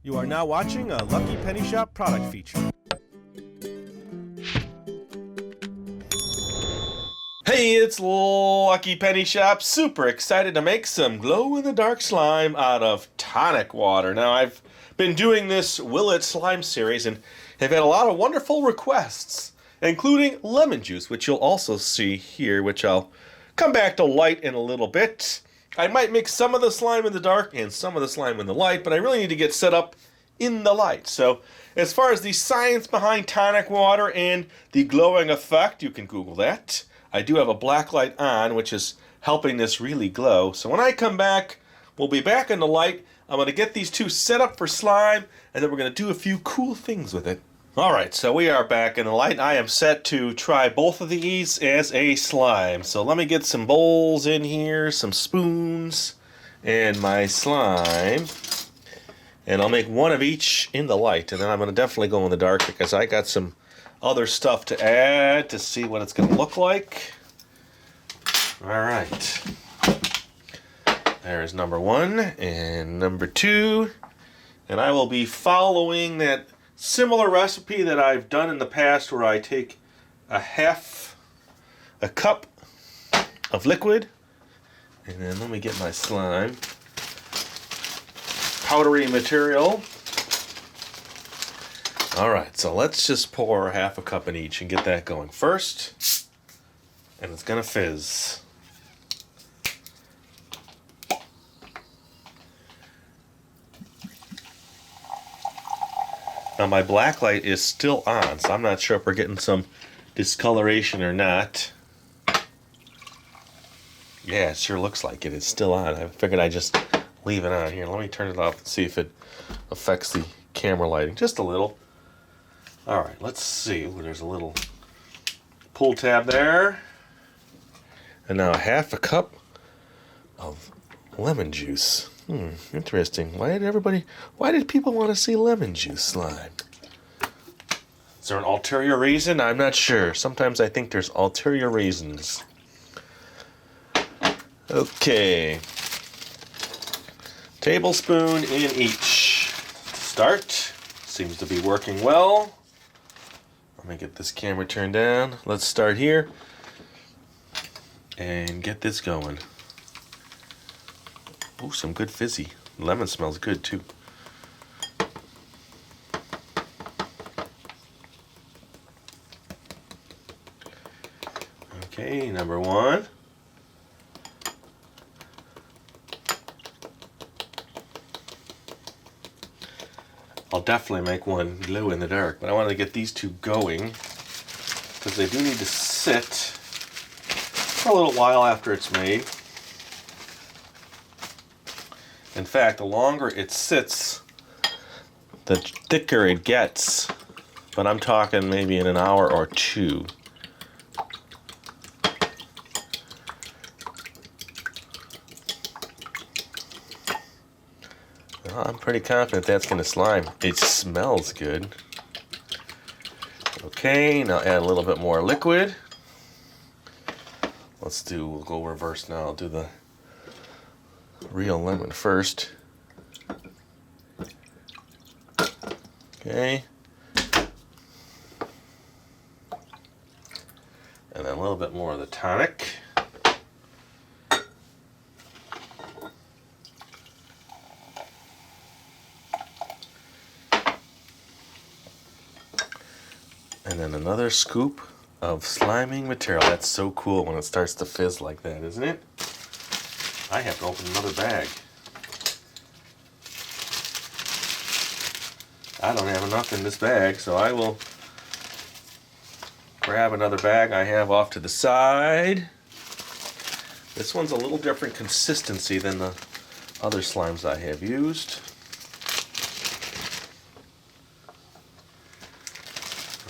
You are now watching a Lucky Penny Shop product feature. Hey, it's Lucky Penny Shop. Super excited to make some glow-in-the-dark slime out of tonic water. Now, I've been doing this Will It Slime series and have had a lot of wonderful requests, including lemon juice, which you'll also see here, which I'll come back to light in a little bit. I might mix some of the slime in the dark and some of the slime in the light, but I really need to get set up in the light. So as far as the science behind tonic water and the glowing effect, you can Google that. I do have a black light on, which is helping this really glow. So when I come back, we'll be back in the light. I'm going to get these two set up for slime, and then we're going to do a few cool things with it. Alright, so we are back in the light. I am set to try both of these as a slime. So let me get some bowls in here, some spoons, and my slime. And I'll make one of each in the light, and then I'm going to definitely go in the dark because I got some other stuff to add to see what it's going to look like. Alright. There's number one and number two. And I will be following that similar recipe that I've done in the past where I take a cup of liquid, and then let me get my slime. Powdery material. Alright, so let's just pour half a cup in each and get that going first. And it's gonna fizz. Now my black light is still on, so I'm not sure if we're getting some discoloration or not. Yeah, it sure looks like it. It's still on. I figured I'd just leave it on here. Let me turn it off and see if it affects the camera lighting. Just a little. Alright, let's see. Ooh, there's a little pull tab there. And now half a cup of lemon juice. Interesting. Why did people want to see lemon juice slime? Is there an ulterior reason? I'm not sure. Sometimes I think there's ulterior reasons. Okay. Tablespoon in each. Start. Seems to be working well. Let me get this camera turned down. Let's start here and get this going. Ooh, some good fizzy. Lemon smells good too. Okay, number one. I'll definitely make one glow in the dark, but I wanted to get these two going because they do need to sit for a little while after it's made. In fact, the longer it sits, the thicker it gets, but I'm talking maybe in an hour or two. I'm pretty confident that's going to slime. It smells good. Okay, now add a little bit more liquid. We'll go reverse now. I'll do the real lemon first. Okay. And then a little bit more of the tonic. And then another scoop of sliming material. That's so cool when it starts to fizz like that, isn't it? I have to open another bag. I don't have enough in this bag, so I will grab another bag I have off to the side. This one's a little different consistency than the other slimes I have used.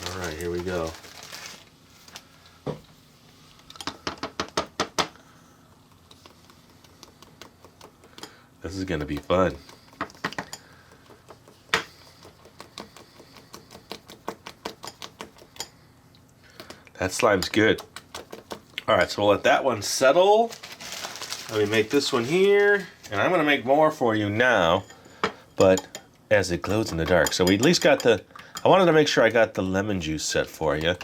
Alright, here we go. This is going to be fun. That slime's good. Alright, so we'll let that one settle. Let me make this one here. And I'm going to make more for you now. But as it glows in the dark. So we at least got the, I wanted to make sure I got the lemon juice set for you.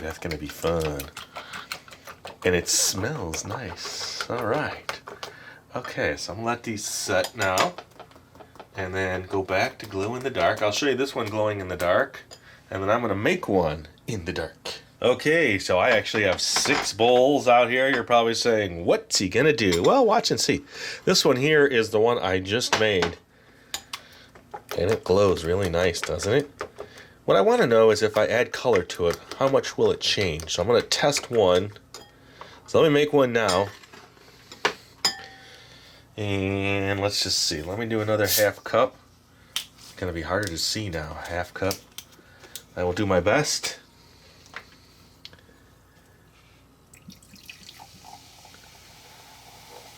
That's gonna be fun. And it smells nice. All right. Okay, so I'm gonna let these set now. And then go back to glow in the dark. I'll show you this one glowing in the dark. And then I'm gonna make one in the dark. Okay, so I actually have 6 bowls out here. You're probably saying, what's he gonna do? Well, watch and see. This one here is the one I just made. And it glows really nice, doesn't it? What I want to know is if I add color to it, how much will it change? So I'm going to test one. So let me make one now. And let's just see. Let me do another half cup. It's going to be harder to see now. Half cup. I will do my best.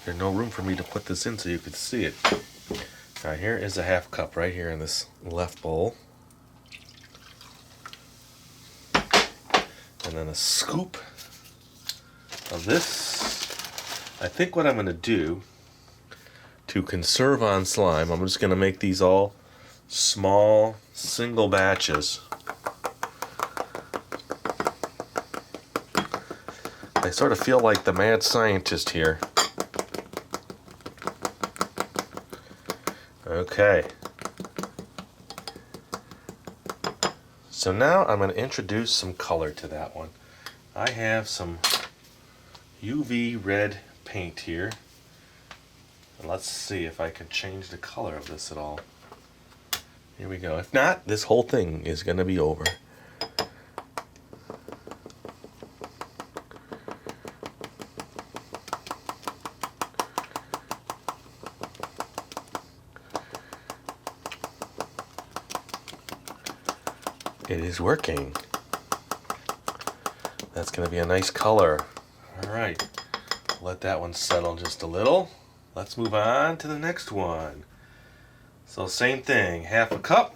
There's no room for me to put this in so you could see it. All right, here is a half cup right here in this left bowl. And then a scoop of this. I think what I'm going to do to conserve on slime, I'm just going to make these all small, single batches. I sort of feel like the mad scientist here. Okay. So now I'm going to introduce some color to that one. I have some UV red paint here. And let's see if I can change the color of this at all. Here we go. If not, this whole thing is going to be over. It is working. That's going to be a nice color. All right, let that one settle just a little. Let's move on to the next one. So same thing, half a cup.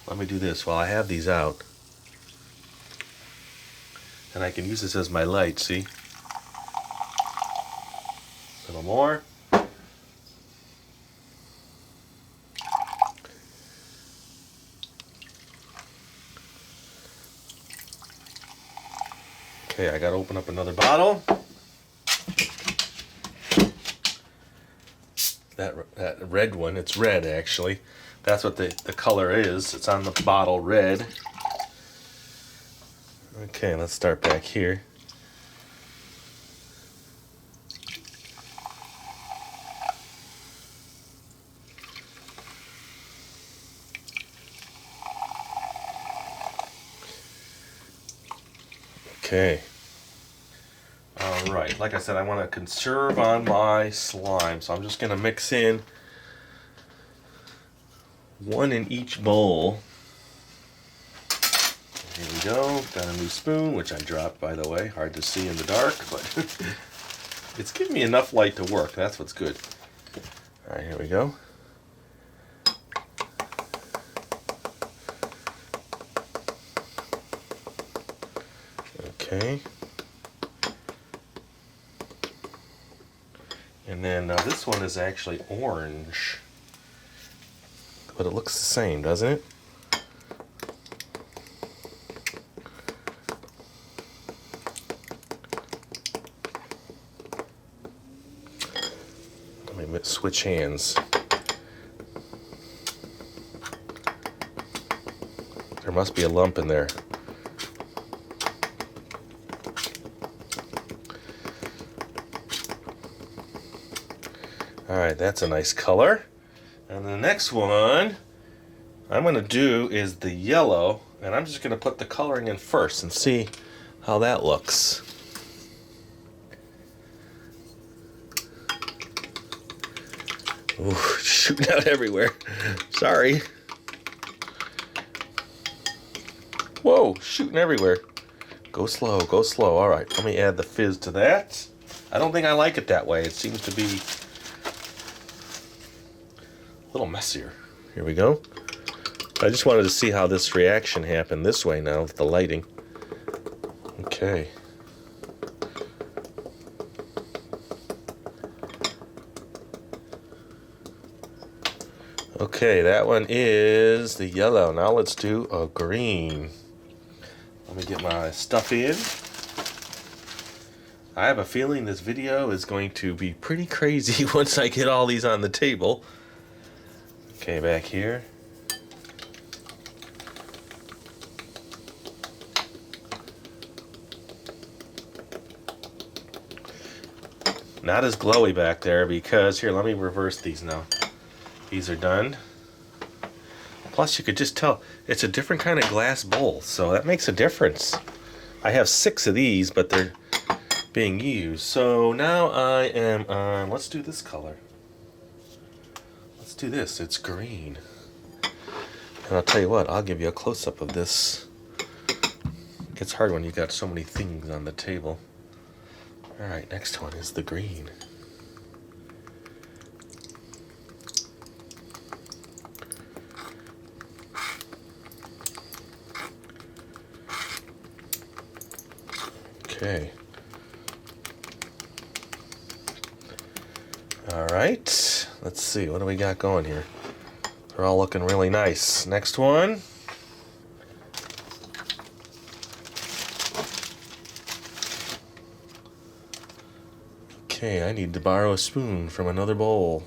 Let me do this while I have these out. And I can use this as my light, see? A little more. Okay, I gotta open up another bottle. That red one, it's red actually. That's what the color is. It's on the bottle, red. Okay, let's start back here. Okay. All right. Like I said, I want to conserve on my slime, so I'm just going to mix in one in each bowl. Here we go. Got a new spoon, which I dropped, by the way. Hard to see in the dark, but it's giving me enough light to work. That's what's good. All right, here we go. Okay. And then this one is actually orange, but it looks the same, doesn't it? Let me switch hands. There must be a lump in there. Alright, that's a nice color. And the next one I'm going to do is the yellow, and I'm just going to put the coloring in first and see how that looks. Ooh, shooting out everywhere. Sorry. Whoa, shooting everywhere. Go slow, go slow. Alright, let me add the fizz to that. I don't think I like it that way. It seems to be a little messier. Here we go. I just wanted to see how this reaction happened this way now with the lighting. Okay. Okay, that one is the yellow. Now let's do a green. Let me get my stuff in. I have a feeling this video is going to be pretty crazy once I get all these on the table. Okay, back here. Not as glowy back there because, here, let me reverse these now. These are done. Plus, you could just tell it's a different kind of glass bowl, so that makes a difference. I have 6 of these, but they're being used. So now I am on, let's do this color. Let's do this, it's green. And I'll tell you what, I'll give you a close-up of this. It gets hard when you got so many things on the table. Alright, next one is the green. Okay. Alright, let's see, what do we got going here? They're all looking really nice. Next one. Okay, I need to borrow a spoon from another bowl.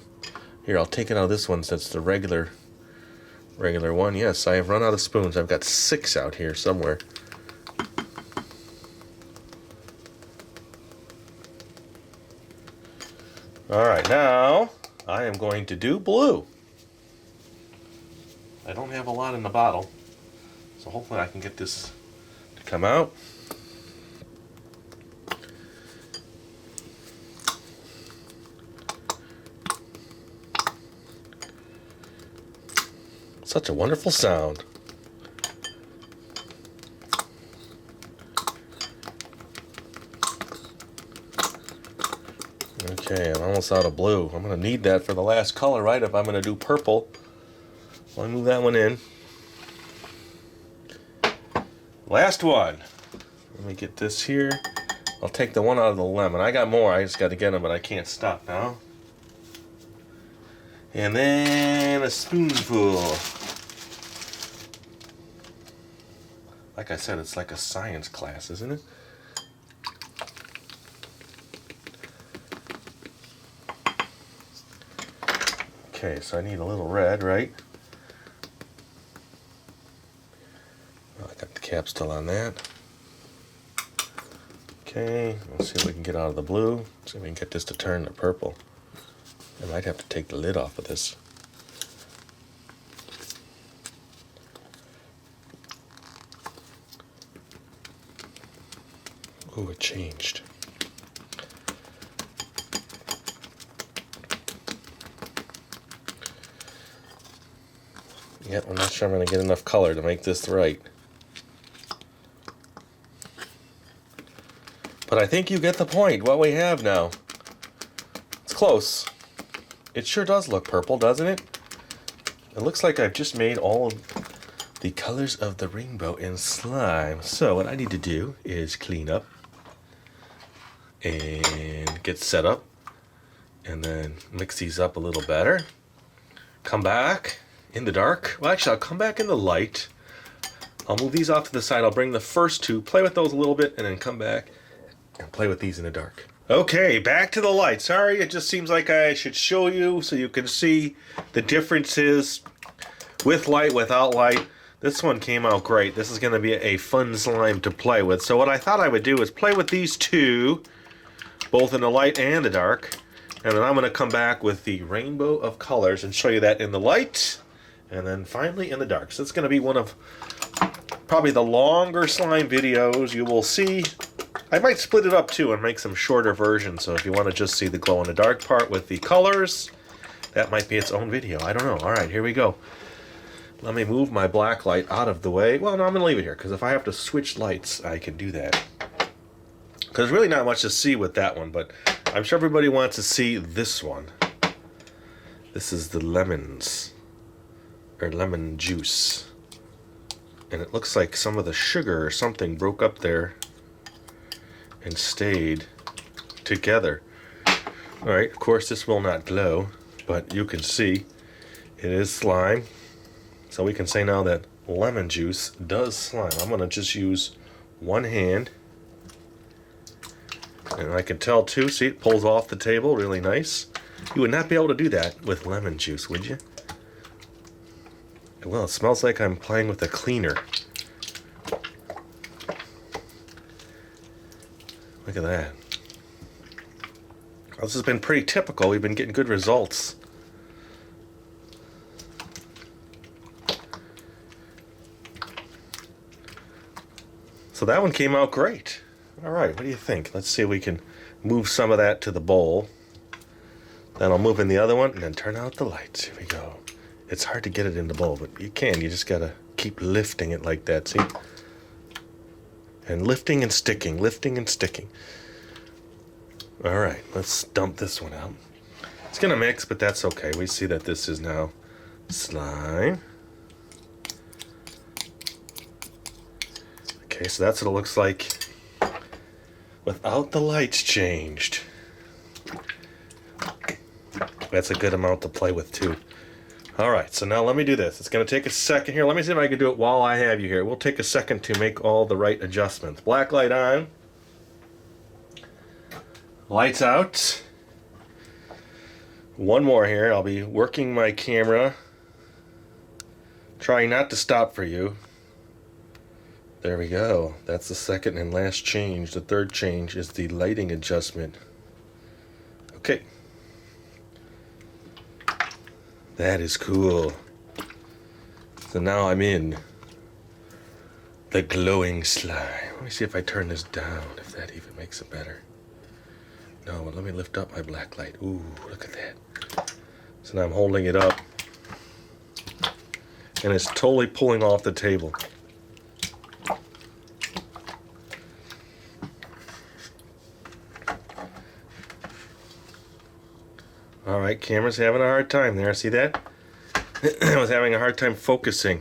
Here, I'll take it out of this one since it's the regular one. Yes, I have run out of spoons. I've got 6 out here somewhere. Alright, now I am going to do blue. I don't have a lot in the bottle, so hopefully I can get this to come out. Such a wonderful sound. Okay, I'm almost out of blue. I'm going to need that for the last color, right? If I'm going to do purple. Let me move that one in. Last one. Let me get this here. I'll take the one out of the lemon. I got more. I just got to get them, but I can't stop now. And then a spoonful. Like I said, it's like a science class, isn't it? Okay, so I need a little red, right? Well, I got the cap still on that. Okay, let's see if we can get out of the blue. See if we can get this to turn to purple. I might have to take the lid off of this. Ooh, it changed. Yet, I'm not sure I'm going to get enough color to make this right. But I think you get the point, what we have now. It's close. It sure does look purple, doesn't it? It looks like I've just made all of the colors of the rainbow in slime. So what I need to do is clean up and get set up and then mix these up a little better. Come back in the dark. Well, actually, I'll come back in the light. I'll move these off to the side. I'll bring the first 2, play with those a little bit, and then come back and play with these in the dark. Okay, back to the light. Sorry, it just seems like I should show you so you can see the differences with light, without light. This one came out great. This is going to be a fun slime to play with. So what I thought I would do is play with these 2, both in the light and the dark. And then I'm going to come back with the rainbow of colors and show you that in the light. And then finally in the dark. So it's going to be one of probably the longer slime videos you will see. I might split it up too and make some shorter versions. So if you want to just see the glow in the dark part with the colors, that might be its own video. I don't know. All right, here we go. Let me move my black light out of the way. Well, no, I'm going to leave it here because if I have to switch lights, I can do that. Because there's really not much to see with that one, but I'm sure everybody wants to see this one. This is the lemons. or lemon juice. And it looks like some of the sugar or something broke up there and stayed together. Alright, of course this will not glow, but you can see it is slime. So we can say now that lemon juice does slime. I'm going to just use one hand. And I can tell too, see it pulls off the table really nice. You would not be able to do that with lemon juice, would you? Well, it smells like I'm playing with a cleaner. Look at that. Well, this has been pretty typical. We've been getting good results. So that one came out great. All right, what do you think? Let's see if we can move some of that to the bowl. Then I'll move in the other one and then turn out the lights. Here we go. It's hard to get it in the bowl, but you can. You just gotta keep lifting it like that, see? And lifting and sticking, lifting and sticking. All right, let's dump this one out. It's gonna mix, but that's okay. We see that this is now slime. Okay, so that's what it looks like without the lights changed. That's a good amount to play with too. All right, so now let me do this. It's going to take a second here. Let me see if I can do it while I have you here. We'll take a second to make all the right adjustments. Black light on. Lights out. One more here. I'll be working my camera. Trying not to stop for you. There we go. That's the second and last change. The third change is the lighting adjustment. Okay. That is cool. So now I'm in the glowing slime. Let me see if I turn this down, if that even makes it better. No, but let me lift up my black light. Ooh, look at that. So now I'm holding it up. And it's totally pulling off the table. Alright, camera's having a hard time there. See that? I was having a hard time focusing.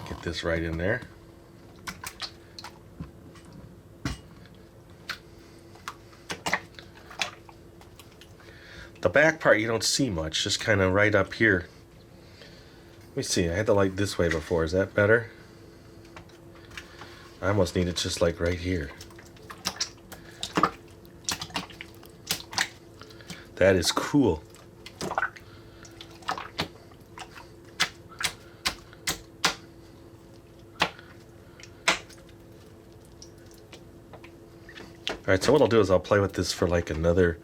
Get this right in there. The back part you don't see much, just kind of right up here. Let me see, I had the light this way before. Is that better? I almost need it just like right here. That is cool. Alright, so what I'll do is I'll play with this for like another,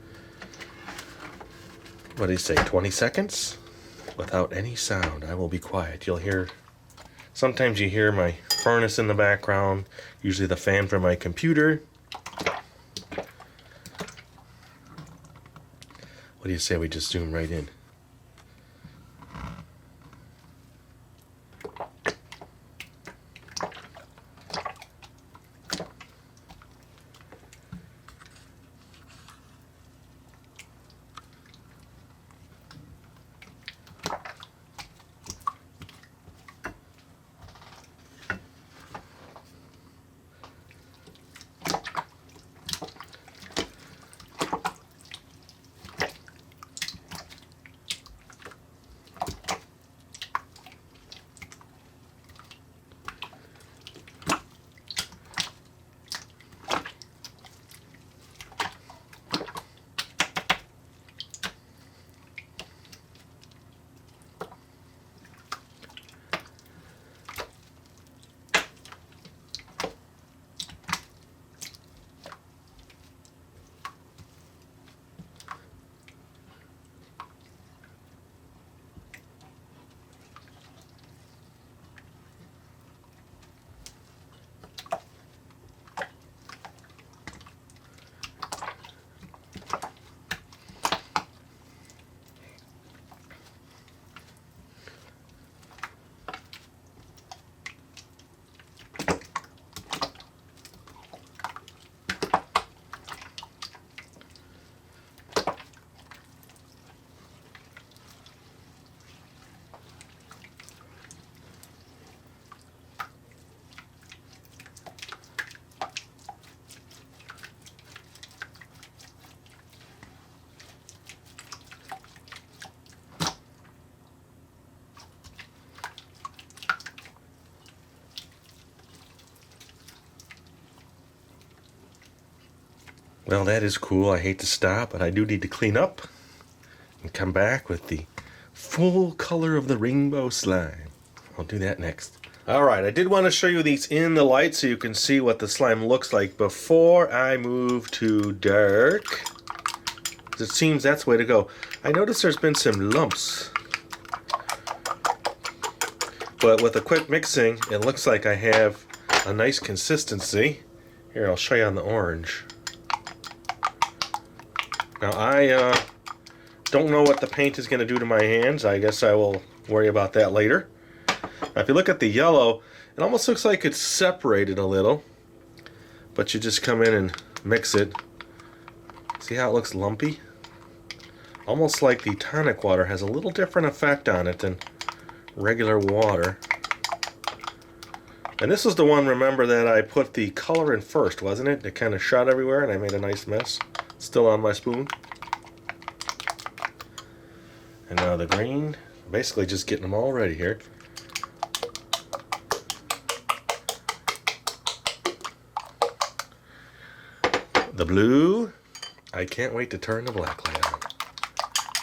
what do you say, 20 seconds? Without any sound. I will be quiet. You'll hear, sometimes you hear my furnace in the background, usually the fan from my computer. What do you say we just zoom right in? Well, that is cool. I hate to stop, but I do need to clean up and come back with the full color of the rainbow slime. I'll do that next. Alright, I did want to show you these in the light so you can see what the slime looks like before I move to dark. It seems that's the way to go. I noticed there's been some lumps, but with a quick mixing, it looks like I have a nice consistency. Here, I'll show you on the orange. Now, I don't know what the paint is going to do to my hands. I guess I will worry about that later. Now, if you look at the yellow, it almost looks like it's separated a little, but you just come in and mix it. See how it looks lumpy? Almost like the tonic water has a little different effect on it than regular water. And this is the one, remember, that I put the color in first, wasn't it? It kind of shot everywhere and I made a nice mess. Still on my spoon. And now the green. Basically just getting them all ready here. The blue. I can't wait to turn the black light on.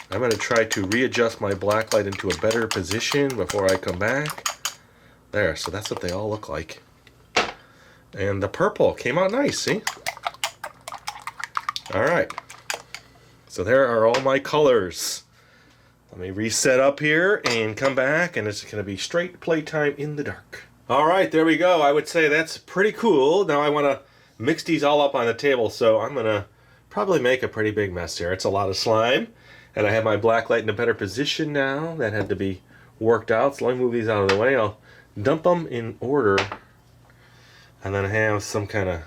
I'm going to try to readjust my black light into a better position before I come back. There, so that's what they all look like. And the purple came out nice, see? Alright. So there are all my colors. Let me reset up here and come back, and it's going to be straight playtime in the dark. Alright, there we go. I would say that's pretty cool. Now I want to mix these all up on the table, so I'm going to probably make a pretty big mess here. It's a lot of slime. And I have my black light in a better position now. That had to be worked out. So let me move these out of the way. I'll dump them in order. And then have some kind of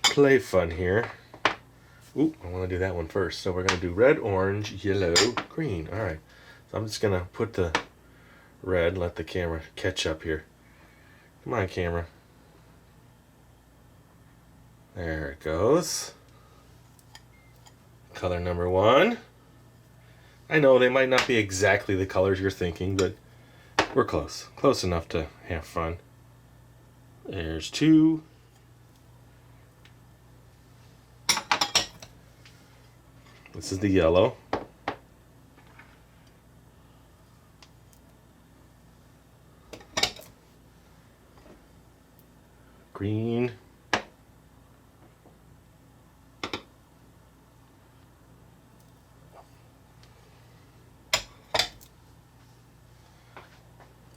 play fun here. Ooh, I want to do that one first. So we're going to do red, orange, yellow, green. Alright. So I'm just going to put the red. Let the camera catch up here. Come on, camera. There it goes. Color number 1. I know they might not be exactly the colors you're thinking, but we're close. Close enough to have fun. There's 2. This is the yellow. Green.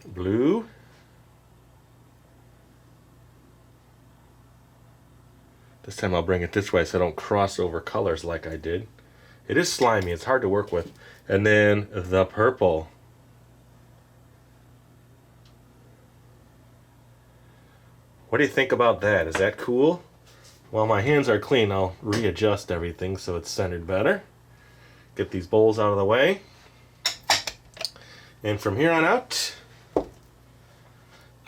Blue. This time I'll bring it this way so I don't cross over colors like I did. It is slimy, it's hard to work with. And then the purple. What do you think about that? Is that cool? While my hands are clean, I'll readjust everything so it's centered better. Get these bowls out of the way. And from here on out,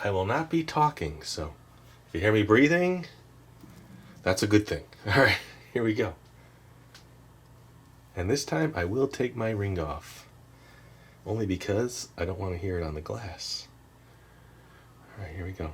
I will not be talking, so if you hear me breathing, that's a good thing. Alright, here we go. And this time I will take my ring off. Only because I don't want to hear it on the glass. Alright, here we go.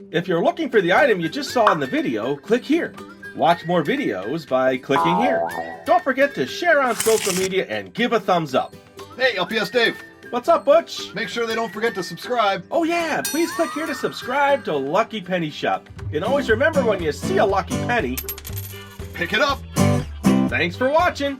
If you're looking for the item you just saw in the video, click here. Watch more videos by clicking here. Don't forget to share on social media and give a thumbs up. Hey, LPS-Dave. What's up, Butch? Make sure they don't forget to subscribe. Oh yeah, please click here to subscribe to Lucky Penny Shop. And always remember, when you see a lucky penny, Pick it up. thanks for watching.